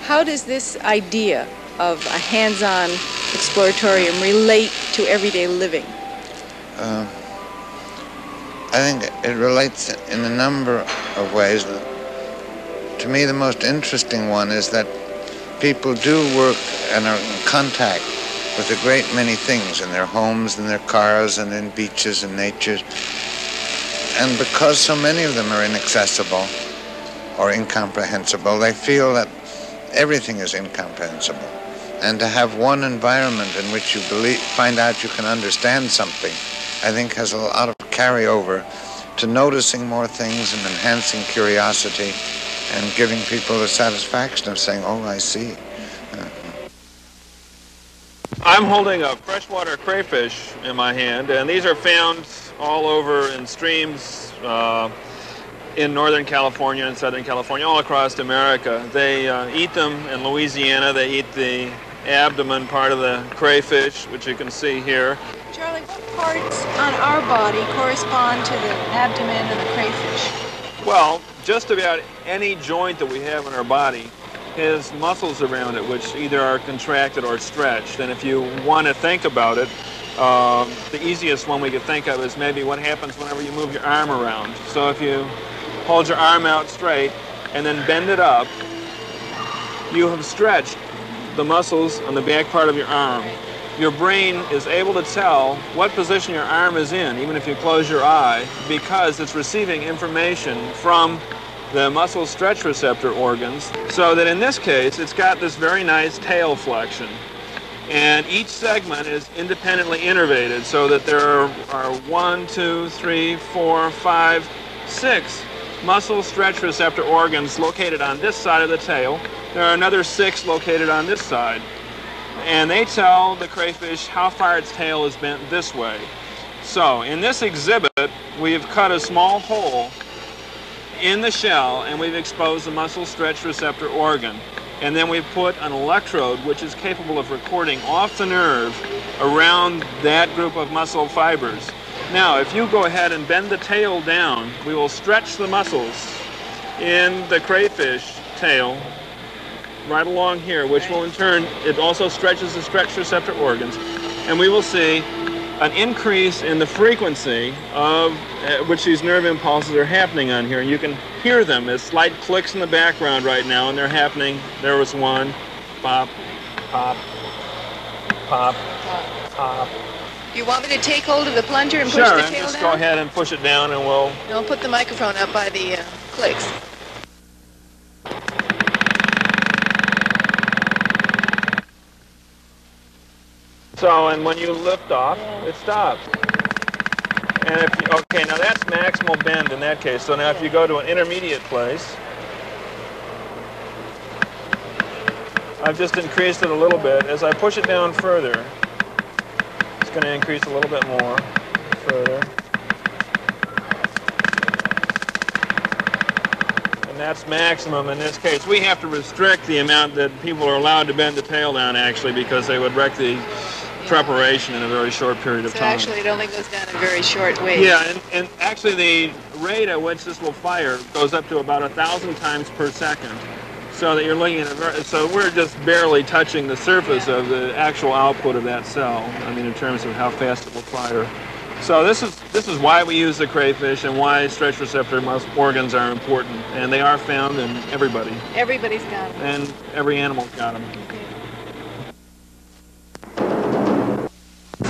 How does this idea of a hands-on exploratorium relate to everyday living? I think it relates in a number of ways. To me, the most interesting one is that people do work and are in contact with a great many things in their homes, in their cars, and in beaches and nature. And because so many of them are inaccessible or incomprehensible, they feel that everything is incomprehensible. And to have one environment in which you find out you can understand something, I think has a lot of carryover to noticing more things and enhancing curiosity and giving people the satisfaction of saying, oh, I see. I'm holding a freshwater crayfish in my hand, and these are found all over in streams in Northern California and Southern California, all across America. They eat them in Louisiana. They eat the abdomen part of the crayfish, which you can see here. Charlie, what parts on our body correspond to the abdomen of the crayfish? Well, just about any joint that we have in our body has muscles around it which either are contracted or stretched. And if you want to think about it, the easiest one we could think of is maybe what happens whenever you move your arm around. So if you hold your arm out straight and then bend it up, you have stretched the muscles on the back part of your arm. Your brain is able to tell what position your arm is in, even if you close your eye, because it's receiving information from the muscle stretch receptor organs, so that in this case it's got this very nice tail flexion. And each segment is independently innervated, so that there are 1, 2, 3, 4, 5, 6 muscle stretch receptor organs located on this side of the tail. There are another 6 located on this side. And they tell the crayfish how far its tail is bent this way. So in this exhibit, we've cut a small hole in the shell and we've exposed the muscle stretch receptor organ. And then we've put an electrode which is capable of recording off the nerve around that group of muscle fibers. Now, if you go ahead and bend the tail down, we will stretch the muscles in the crayfish tail right along here, which will in turn, it also stretches the stretch receptor organs, and we will see an increase in the frequency of which these nerve impulses are happening on here. And you can hear them as slight clicks in the background right now, and they're happening. There was one. Pop, pop, pop, pop. You want me to take hold of the plunger and push the tail down? Sure, just go ahead and push it down and we'll... I'll put the microphone up by the clicks. So, and when you lift off, it stops. And if you, okay, now that's maximal bend in that case. So now if you go to an intermediate place, I've just increased it a little bit. As I push it down further, it's going to increase a little bit more further. And that's maximum in this case. We have to restrict the amount that people are allowed to bend the tail down, actually, because they would wreck the preparation in a very short period of time. So actually it only goes down a very short way. Yeah, and actually the rate at which this will fire goes up to about 1,000 times per second. So that you're looking at so we're just barely touching the surface of the actual output of that cell. I mean, in terms of how fast it will fire. So this is why we use the crayfish and why stretch receptor organs are important, and they are found in everybody. Everybody's got them. And every animal's got them.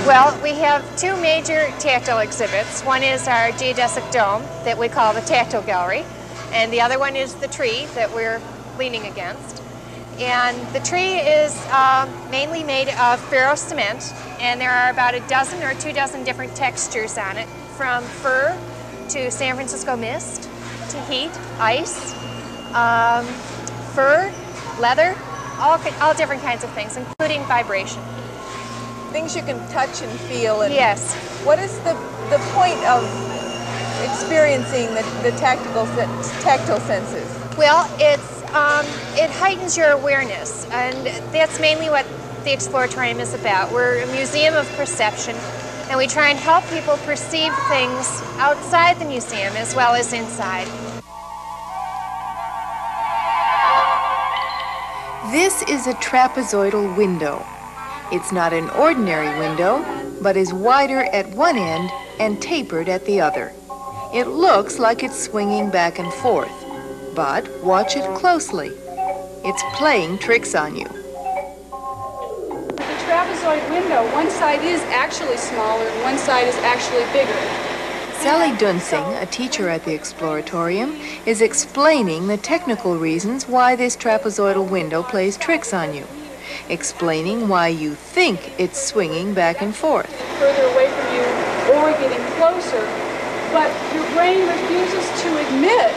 Well, we have 2 major tactile exhibits. One is our geodesic dome that we call the Tactile Gallery, and the other one is the tree that we're leaning against. And the tree is mainly made of ferro-cement, and there are about 12 or 24 different textures on it, from fir to San Francisco mist, to heat, ice, fur, leather, all different kinds of things, including vibration. Things you can touch and feel. And yes. What is the point of experiencing the tactile senses? Well, it heightens your awareness, and that's mainly what the Exploratorium is about. We're a museum of perception, and we try and help people perceive things outside the museum as well as inside. This is a trapezoidal window. It's not an ordinary window, but is wider at one end and tapered at the other. It looks like it's swinging back and forth, but watch it closely. It's playing tricks on you. With the trapezoid window, one side is actually smaller and one side is actually bigger. Sally Dunsing, a teacher at the Exploratorium, is explaining the technical reasons why this trapezoidal window plays tricks on you, explaining why you think it's swinging back and forth. Further away from you or getting closer, but your brain refuses to admit.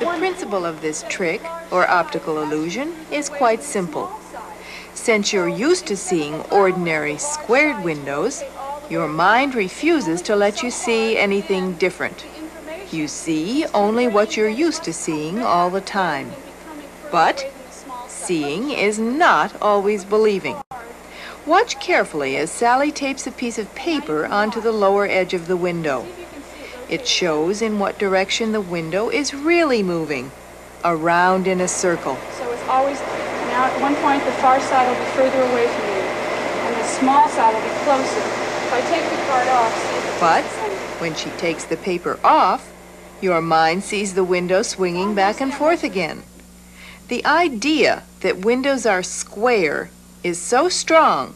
The principle of this trick, or optical illusion, is quite simple. Since you're used to seeing ordinary squared windows, your mind refuses to let you see anything different. You see only what you're used to seeing all the time. But seeing is not always believing. Watch carefully as Sally tapes a piece of paper onto the lower edge of the window. It shows in what direction the window is really moving, around in a circle. So it's always, now at one point the far side will be further away from you, and the small side will be closer. If I take the card off, see if it's But the same. when she takes the paper off, your mind sees the window swinging back and forth again. The idea that windows are square is so strong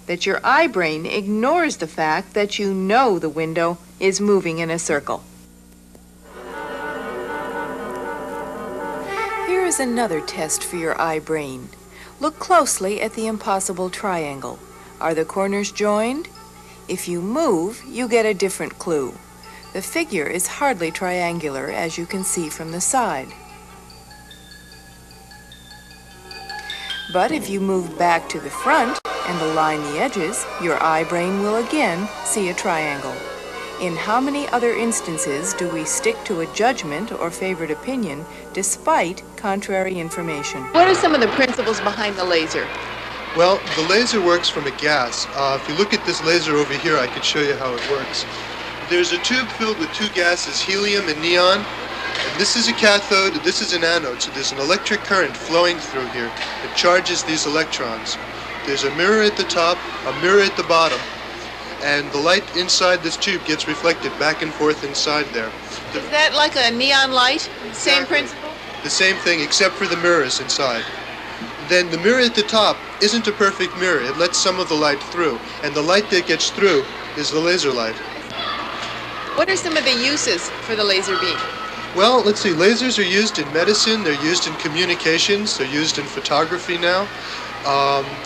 that your eye brain ignores the fact that you know the window is moving in a circle. Here is another test for your eye brain. Look closely at the impossible triangle. Are the corners joined? If you move, you get a different clue. The figure is hardly triangular, as you can see from the side. But if you move back to the front and align the edges, your eye brain will again see a triangle. In how many other instances do we stick to a judgment or favorite opinion despite contrary information? What are some of the principles behind the laser? Well, the laser works from a gas. If you look at this laser over here, I could show you how it works. There's a tube filled with two gases, helium and neon. And this is a cathode, this is an anode, so there's an electric current flowing through here that charges these electrons. There's a mirror at the top, a mirror at the bottom, and the light inside this tube gets reflected back and forth inside there. Is that like a neon light? Same principle? The same thing except for the mirrors inside. Then the mirror at the top isn't a perfect mirror. It lets some of the light through, and the light that gets through is the laser light. What are some of the uses for the laser beam? Well, let's see. Lasers are used in medicine. They're used in communications. They're used in photography now,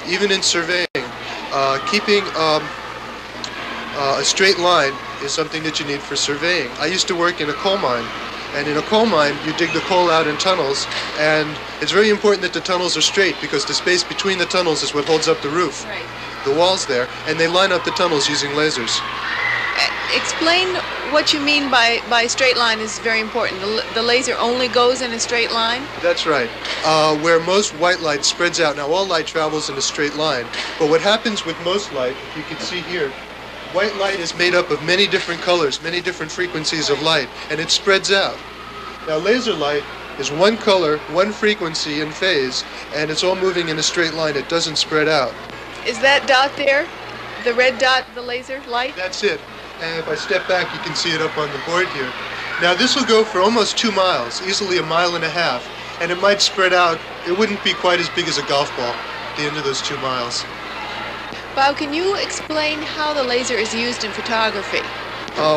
even in surveying. Keeping a straight line is something that you need for surveying. I used to work in a coal mine. And in a coal mine, you dig the coal out in tunnels, and it's very important that the tunnels are straight because the space between the tunnels is what holds up the roof, Right. the walls there, and they line up the tunnels using lasers. Explain what you mean by straight line is very important. The laser only goes in a straight line? That's right. Where most white light spreads out. Now, all light travels in a straight line, but what happens with most light, if you can see here, white light is made up of many different colors, many different frequencies of light, and it spreads out. Now, laser light is one color, one frequency in phase, and it's all moving in a straight line. It doesn't spread out. Is that dot there, the red dot, the laser light? That's it. And if I step back, you can see it up on the board here. Now, this will go for almost 2 miles, easily 1.5 miles, and it might spread out. It wouldn't be quite as big as a golf ball at the end of those 2 miles. Bob, can you explain how the laser is used in photography?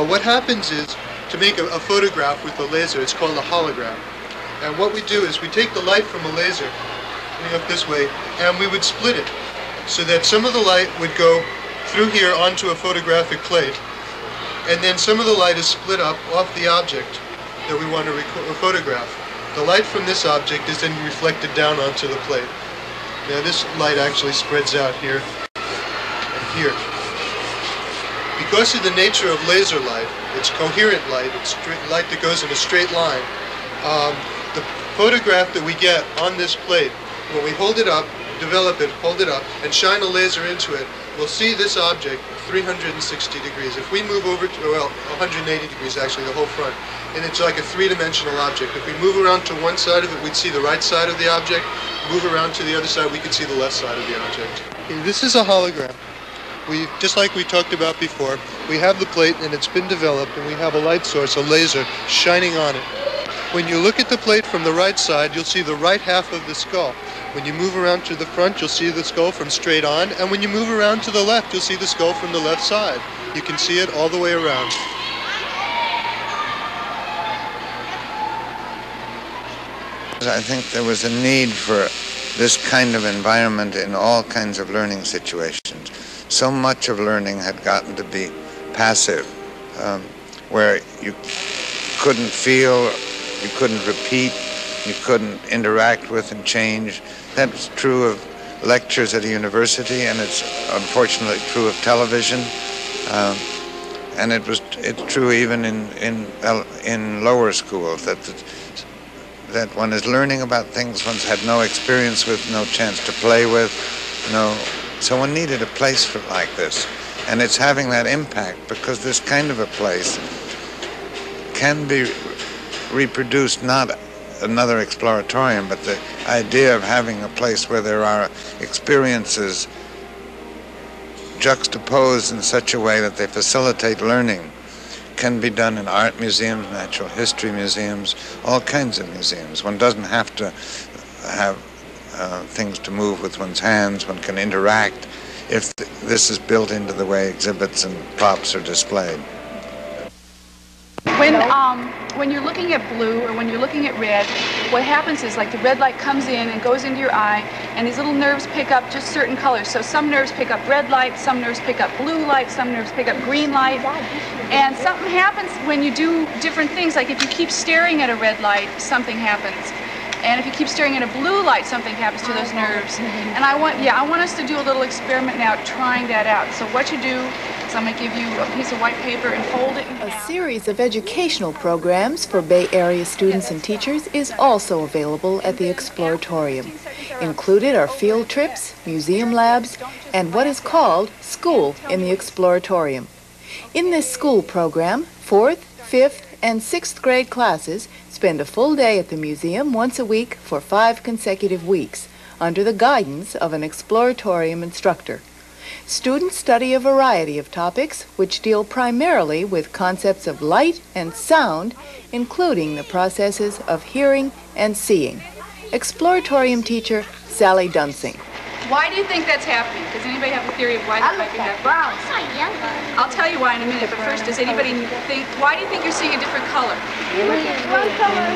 What happens is, to make a photograph with a laser, it's called a hologram. And what we do is we take the light from a laser, coming up this way, and we would split it so that some of the light would go through here onto a photographic plate, and then some of the light is split up off the object that we want to photograph. The light from this object is then reflected down onto the plate. Now, this light actually spreads out here and here. Because of the nature of laser light, it's coherent light, it's light that goes in a straight line. The photograph that we get on this plate, when we hold it up, develop it, hold it up, and shine a laser into it, we'll see this object 360 degrees. If we move over to, well, 180 degrees actually, the whole front. and it's like a three-dimensional object. If we move around to one side of it, we'd see the right side of the object. Move around to the other side, we could see the left side of the object. This is a hologram. Just like we talked about before, we have the plate and it's been developed, and we have a light source, a laser, shining on it. When you look at the plate from the right side, you'll see the right half of the skull. When you move around to the front, you'll see the skull from straight on, and when you move around to the left, you'll see the skull from the left side. You can see it all the way around. I think there was a need for this kind of environment in all kinds of learning situations. So much of learning had gotten to be passive, where you couldn't feel, you couldn't repeat, you couldn't interact with and change. That's true of lectures at a university, and it's unfortunately true of television. And it's true even in lower schools, that one is learning about things one's had no experience with, no chance to play with, so one needed a place like this. And it's having that impact because this kind of a place can be reproduced, not another exploratorium, but the idea of having a place where there are experiences juxtaposed in such a way that they facilitate learning can be done in art museums, natural history museums, all kinds of museums. One doesn't have to have things to move with one's hands. One can interact if this is built into the way exhibits and props are displayed. When you're looking at blue or when you're looking at red, what happens is like the red light comes in and goes into your eye, and these little nerves pick up just certain colors. So some nerves pick up red light, some nerves pick up blue light, some nerves pick up green light. And something happens when you do different things. Like if you keep staring at a red light, something happens. And if you keep staring at a blue light, something happens to those nerves. And I want us to do a little experiment now trying that out. So what you do is I'm going to give you a piece of white paper and fold it in half. A series of educational programs for Bay Area students and teachers is also available at the Exploratorium. Included are field trips, museum labs, and what is called School in the Exploratorium. In this school program, 4th, 5th, and 6th grade classes spend a full day at the museum once a week for 5 consecutive weeks under the guidance of an Exploratorium instructor. Students study a variety of topics which deal primarily with concepts of light and sound, including the processes of hearing and seeing. Exploratorium teacher Sally Dunsing. Why do you think that's happening? Does anybody have a theory of why that might be happening? I'll tell you why in a minute, but first, does anybody think, why do you think you're seeing a different color? One color